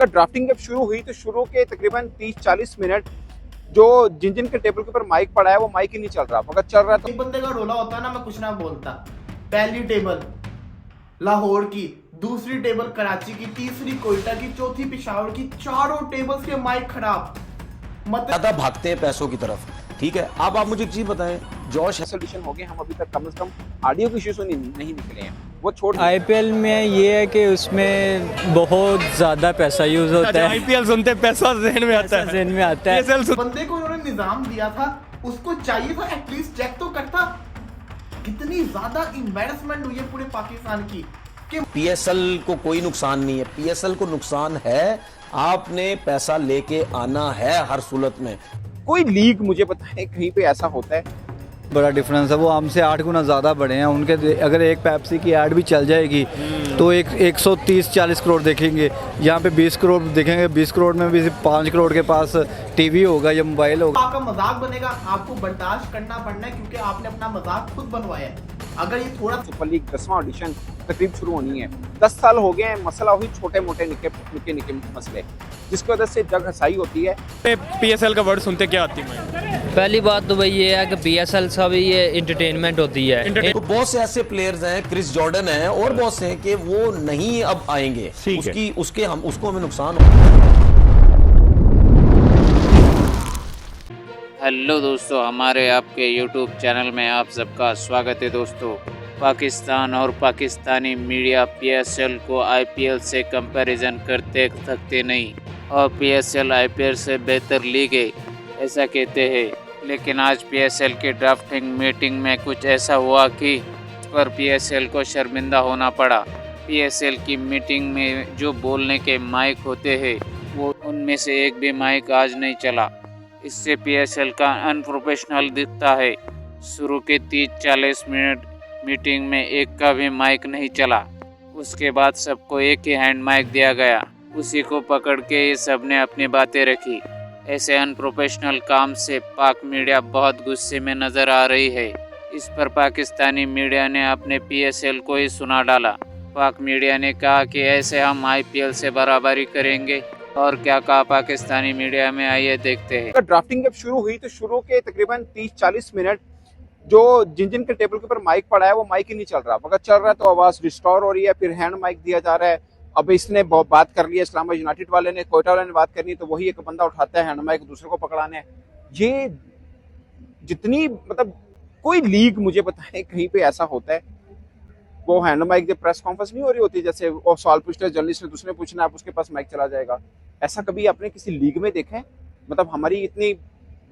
Drafting जब शुरू हुई तो शुरू के तकरीबन 30-40 मिनट जो जिन के टेबल के ऊपर माइक पड़ा है वो माइक ही नहीं चल रहा, मगर चल रहा है। एक बंदे का रोला होता ना, मैं कुछ ना बोलता। पहली टेबल लाहौर की, दूसरी टेबल कराची की, तीसरी कोयटा की, चौथी पेशावर की, चारों टेबल्स के माइक खराब। ज्यादा भागते हैं पैसों की तरफ। ठीक है, अब आप मुझे एक चीज बताएं, जॉश सोल्यूशन हो गए, हम अभी तक कम से कम ऑडियो के इश्यूज नहीं निकले हैं, वो छोड़ आईपीएल में ये है कि उसमें बहुत ज़्यादा पैसा यूज़ होता है। आईपीएल सुनते पैसा जहन में आता है। जहन में आता है। बंदे को उन्होंने निजाम दिया था, उसको चाहिए था एटलीस्ट चेक तो करता। कितनी ज्यादा इन्वेस्टमेंट हुई है पूरे पाकिस्तान की कि पीएसएल को कोई नुकसान नहीं है, पीएसएल को नुकसान है आपने पैसा लेके आना है हर सूरत में। कोई लीग मुझे पता है कहीं पे ऐसा होता है। बड़ा डिफरेंस है, वो हमसे 8 गुना ज़्यादा बड़े हैं। उनके अगर एक पेप्सी की ऐड भी चल जाएगी तो 130-40 करोड़ देखेंगे, यहाँ पे 20 करोड़ देखेंगे। 20 करोड़ में भी 5 करोड़ के पास टीवी होगा या मोबाइल होगा। आपका मजाक बनेगा, आपको बर्दाश्त करना पड़ना है क्योंकि आपने अपना मजाक खुद बनवाया है। अगर ये थोड़ा सुपर लीग 10वां ऑडिशन तकरीब शुरू होनी है। 10 साल हो गए हैं, मसला हुई छोटे मोटे निके मसले, जिसकी वजह से जग हसाई होती है। पीएसएल का वर्ड सुनते क्या आती है? पहली बात तो भाई ये है कि पीएसएल सब ये इंटरटेनमेंट होती है। तो बहुत से ऐसे प्लेयर्स हैं, क्रिस जॉर्डन हैं और बहुत से हैं कि वो नहीं अब आएंगे, उसको हमें नुकसान हो। हेलो दोस्तों, हमारे आपके यूट्यूब चैनल में आप सबका स्वागत है। दोस्तों, पाकिस्तान और पाकिस्तानी मीडिया पीएसएल को आईपीएल से कंपैरिजन करते थकते नहीं और पीएसएल आईपीएल से बेहतर लीग है ऐसा कहते हैं। लेकिन आज पीएसएल की ड्राफ्टिंग मीटिंग में कुछ ऐसा हुआ कि इस पर पीएसएल को शर्मिंदा होना पड़ा। पीएसएल की मीटिंग में जो बोलने के माइक होते हैं वो उनमें से एक भी माइक आज नहीं चला। इससे पीएसएल का अनप्रोफेशनल दिखता है। शुरू के 30-40 मिनट मीटिंग में एक का भी माइक नहीं चला। उसके बाद सबको एक ही हैंड माइक दिया गया, उसी को पकड़ के ये सब ने अपनी बातें रखी। ऐसे अनप्रोफेशनल काम से पाक मीडिया बहुत गुस्से में नज़र आ रही है। इस पर पाकिस्तानी मीडिया ने अपने पीएसएल को ही सुना डाला। पाक मीडिया ने कहा कि ऐसे हम आईपीएल से बराबरी करेंगे। और क्या कहा पाकिस्तानी मीडिया में, आइए देखते हैं। ड्राफ्टिंग जब शुरू हुई तो शुरू के तकरीबन 30-40 मिनट जो जिन के टेबल के ऊपर माइक पड़ा है वो माइक ही नहीं चल रहा, मगर चल रहा है तो आवाज़ रिस्टोर हो रही है, फिर हैंड माइक दिया जा रहा है। अब इसने बात कर ली है, इस्लामाबाद यूनाइटेड वाले ने, कोयटा वाले ने बात करनी है, तो वही एक बंदा उठाता है हैंड माइक दूसरे को पकड़ाने है। ये जितनी मतलब कोई लीग मुझे पता है कहीं पे ऐसा होता है, वो हैंड माइक जब प्रेस कॉन्फ्रेंस नहीं हो रही होती, जैसे वो सवाल पूछते हैं जर्नलिस्ट ने, दूसरे पूछना है, आप उसके पास माइक चला जाएगा। ऐसा कभी आपने किसी लीग में देखा है? मतलब हमारी इतनी,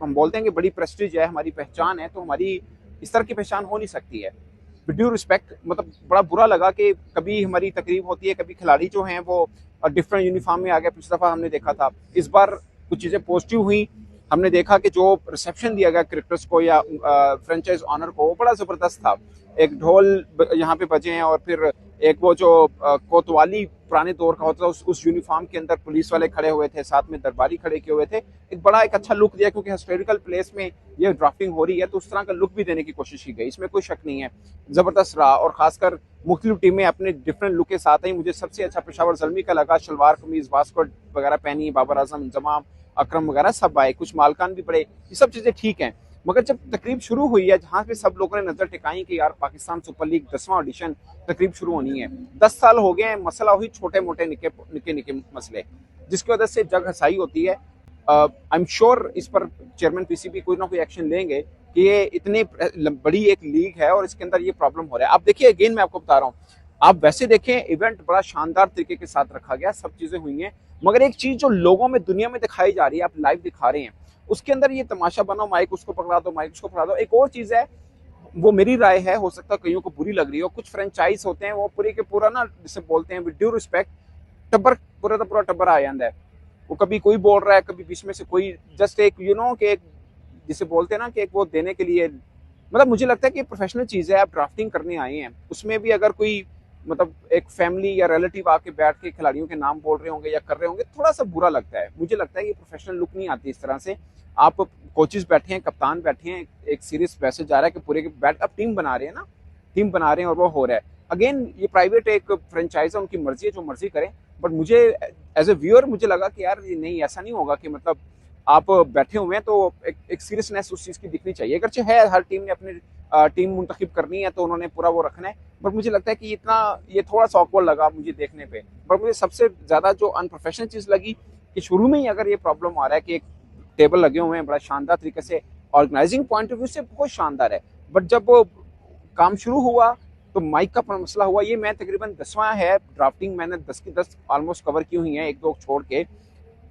हम बोलते हैं कि बड़ी प्रेस्टीज है, हमारी पहचान है, तो हमारी इस तरह की पहचान हो नहीं सकती है। विद ड्यू रिस्पेक्ट, मतलब बड़ा बुरा लगा कि कभी हमारी तकरीब होती है, कभी खिलाड़ी जो हैं वो डिफरेंट यूनिफॉर्म में आ गए। पिछली दफ़ा हमने देखा था, इस बार कुछ चीज़ें पॉजिटिव हुई। हमने देखा कि जो रिसेप्शन दिया गया क्रिकेटर्स को या फ्रेंचाइज ऑनर को, वो बड़ा ज़बरदस्त था। एक ढोल यहाँ पे बजे हैं और फिर एक वो जो कोतवाली पुराने दौर का होता था, उस यूनिफॉर्म के अंदर पुलिस वाले खड़े हुए थे, साथ में दरबारी खड़े किए हुए थे। एक अच्छा लुक दिया, क्योंकि हिस्टोरिकल प्लेस में ये ड्राफ्टिंग हो रही है तो उस तरह का लुक भी देने की कोशिश की गई, इसमें कोई शक नहीं है। ज़बरदस्त रहा, और खासकर मुख्तलिफ टीमें अपने डिफरेंट लुक के साथ आई। मुझे सबसे अच्छा पेशावर ज़ल्मी का लगा, शलवार कमीज़ वास्कोट वगैरह पहनी, बाबर आजम, इंजमाम, अकरम वगैरह सब आए, कुछ मालकान भी पड़े, ये सब चीज़ें ठीक हैं। मगर जब तकरीब शुरू हुई है, जहाँ पे सब लोगों ने नजर टिकाई कि यार पाकिस्तान सुपर लीग 10वां ऑडिशन तकरीब शुरू होनी है, 10 साल हो गए हैं, मसला हुई छोटे मोटे निके मसले, जिसकी वजह से जग हसाई होती है। आई एम श्योर इस पर चेयरमैन पीसीबी कोई ना कोई एक्शन लेंगे कि ये इतनी बड़ी एक लीग है और इसके अंदर ये प्रॉब्लम हो रहा है। आप देखिए, अगेन मैं आपको बता रहा हूँ, आप वैसे देखें इवेंट बड़ा शानदार तरीके के साथ रखा गया, सब चीजें हुई हैं, मगर एक चीज जो लोगों में दुनिया में दिखाई जा रही है, आप लाइव दिखा रहे हैं, उसके अंदर ये तमाशा बनो, माइक उसको पकड़ा दो, माइक उसको पकड़ा दो। एक और चीज है, वो मेरी राय है, हो सकता है कईयों को बुरी लग रही हो, कुछ फ्रेंचाइज होते हैं वो पूरी के पूरा ना, जिसे बोलते हैं विद ड्यू रिस्पेक्ट, टब्बर पूरा का पूरा टब्बर आ जाता है। वो कभी कोई बोल रहा है, कभी बीच में से कोई जस्ट एक कि एक जिसे बोलते हैं ना कि एक वो देने के लिए, मतलब मुझे लगता है कि प्रोफेशनल चीज़ है, आप ड्राफ्टिंग करने आए हैं, उसमें भी अगर कोई मतलब एक फैमिली या रिलेटिव आके बैठ के खिलाड़ियों के नाम बोल रहे होंगे या कर रहे होंगे, थोड़ा सा बुरा लगता है। मुझे लगता है ये प्रोफेशनल लुक नहीं आती इस तरह से। आप कोचेस बैठे हैं, कप्तान बैठे हैं, एक सीरियस मैसेज जा रहा है कि पूरे के बैठ अब टीम बना रहे हैं ना, टीम बना रहे हैं और वो हो रहा है। अगेन ये प्राइवेट एक फ्रेंचाइज है, उनकी मर्जी है, जो मर्जी करें, बट मुझे एज ए व्यूअर मुझे लगा कि यार ये नहीं, ऐसा नहीं होगा कि मतलब आप बैठे हुए हैं तो एक सीरियसनेस उस चीज़ की दिखनी चाहिए। अगरचे है हर टीम ने अपनी टीम मुंतखब करनी है तो उन्होंने पूरा वो रखना है, बट मुझे लगता है कि ये थोड़ा सा ऑकवर्ड लगा मुझे देखने पे। पर मुझे सबसे ज़्यादा जो अनप्रोफेशनल चीज़ लगी कि शुरू में ही अगर ये प्रॉब्लम आ रहा है कि एक टेबल लगे हुए हैं बड़ा शानदार तरीके से, ऑर्गेनाइजिंग पॉइंट ऑफ व्यू से बहुत शानदार है, बट जब काम शुरू हुआ तो माइक का मसला हुआ। ये मैं तकरीबन 10वां है ड्राफ्टिंग, मैंने 10 की 10 ऑलमोस्ट कवर की हुई हैं, 1-2 छोड़ के।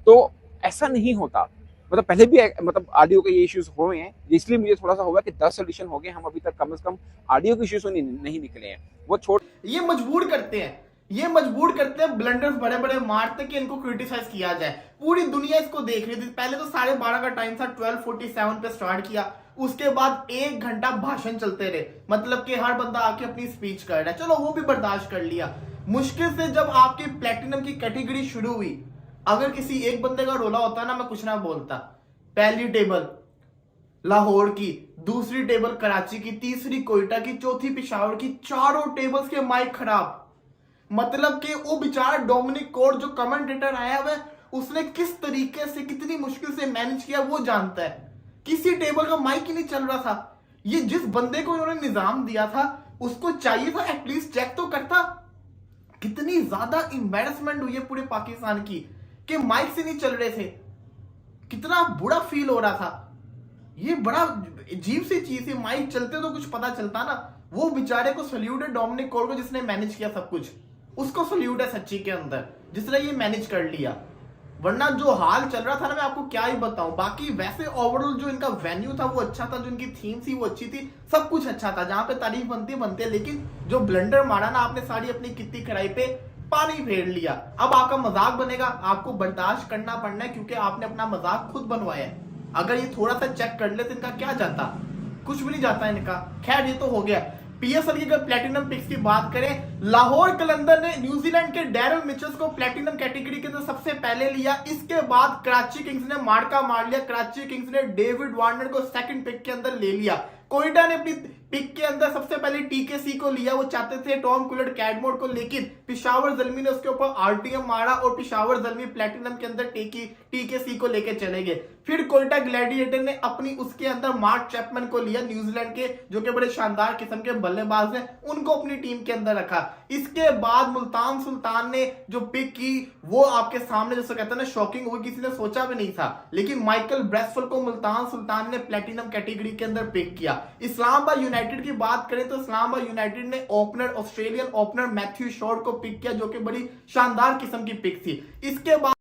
तो ऐसा नहीं होता, मतलब पहले भी मतलब ऑडियो के ये इश्यूज हुए हैं, इसलिए मुझे थोड़ा सा होगा कि 10 एडिशन हो गए, हम अभी तक कम से कम ऑडियो के इश्यूज नहीं निकले हैं। वो छोड़ ये मजबूर करते हैं ब्लंडर्स बड़े बड़े मारते कि इनको क्रिटिसाइज किया जाए। पूरी दुनिया इसको देख रही थी। पहले तो 12:30 का टाइम था, 12:47 पे स्टार्ट किया, उसके बाद 1 घंटा भाषण चलते रहे, मतलब कि हर बंदा आके अपनी स्पीच कर रहा है। चलो वो भी बर्दाश्त कर लिया। मुश्किल से जब आपकी प्लेटिनम की कैटेगरी शुरू हुई, अगर किसी एक बंदे का रोला होता ना, मैं कुछ ना बोलता। पहली टेबल लाहौर की, दूसरी टेबल कराची की, तीसरी कोयटा की, चौथी पेशावर की, चारों टेबल्स के माइक खराब। मतलब कि वो बेचारा डोमिनिक कोर जो कमेंटेटर आया हुआ है, उसने किस तरीके से कितनी मुश्किल से मैनेज किया वो जानता है। किसी टेबल का माइक ही नहीं चल रहा था। ये जिस बंदे को इन्होंने निजाम दिया था उसको चाहिए था एटलीस्ट चेक तो करता। कितनी ज्यादा एम्बैरेसमेंट हुई है पूरे पाकिस्तान की कि माइक से नहीं चल रहे थे। कितना बुरा फील हो रहा था। ये बड़ा अजीब सी चीज है। माइक चलते तो कुछ पता चलता ना। वो बेचारे को सल्यूट है डोमिनिक कोर को, जिसने मैनेज किया सब कुछ। उसको सल्यूट है सच्ची के अंदर, जिसने ये मैनेज कर लिया। वरना जो हाल चल रहा था ना, मैं आपको क्या ही बताऊं। बाकी वैसे ओवरऑल जो इनका वेन्यू था वो अच्छा था, जो इनकी थीम थी वो अच्छी थी, सब कुछ अच्छा था। जहां पे तारीफ बनती है, लेकिन जो ब्लंडर मारा ना आपने सारी अपनी कितनी कढ़ाई पे पानी फेर लिया। अब आपका मजाक बनेगा, आपको बर्दाश्त करना पड़ना है, क्योंकि आपने अपना मजाक खुद बनवाया है। अगर ये थोड़ा सा चेक कर ले तो इनका क्या जाता, कुछ भी नहीं जाता इनका। खैर ये तो हो गया। पीएसएल की अगर प्लेटिनम पिक्स की बात करें, लाहौर कलंदर ने न्यूजीलैंड के डैरल मिचेल्स को प्लेटिनम कैटेगरी के अंदर सबसे पहले लिया। इसके बाद कराची किंग्स ने मार्का मार लिया। कराची किंग्स ने डेविड वार्नर को सेकंड पिक के अंदर ले लिया। कोयटा ने अपनी पिक के अंदर सबसे पहले टीकेसी को लिया। वो चाहते थे टॉम कुलट कैडमोड को, लेकिन पेशावर जल्मी ने उसके ऊपर आरटीएम मारा और पेशावर जल्मी प्लेटिनम के अंदर टीकेसी को लेके चले गए। फिर कोयटा ग्लैडिएटर ने अपनी उसके अंदर मार्क चैपमैन को लिया, न्यूजीलैंड के, जो कि बड़े शानदार किस्म के बल्लेबाज हैं, उनको अपनी टीम के अंदर रखा। इसके बाद मुल्तान सुल्तान ने जो पिक की वो आपके सामने, जैसे कहते हैं ना, शॉकिंग हुई, किसी ने सोचा भी नहीं था। लेकिन माइकल ब्रेसफेल को मुल्तान सुल्तान ने प्लेटिनम कैटेगरी के अंदर पिक किया। इस्लामाबाद यूनाइटेड की बात करें तो इस्लामाबाद यूनाइटेड ने ऑस्ट्रेलियन ओपनर मैथ्यू शॉर्ट को पिक किया, जो कि बड़ी शानदार किस्म की पिक थी। इसके बाद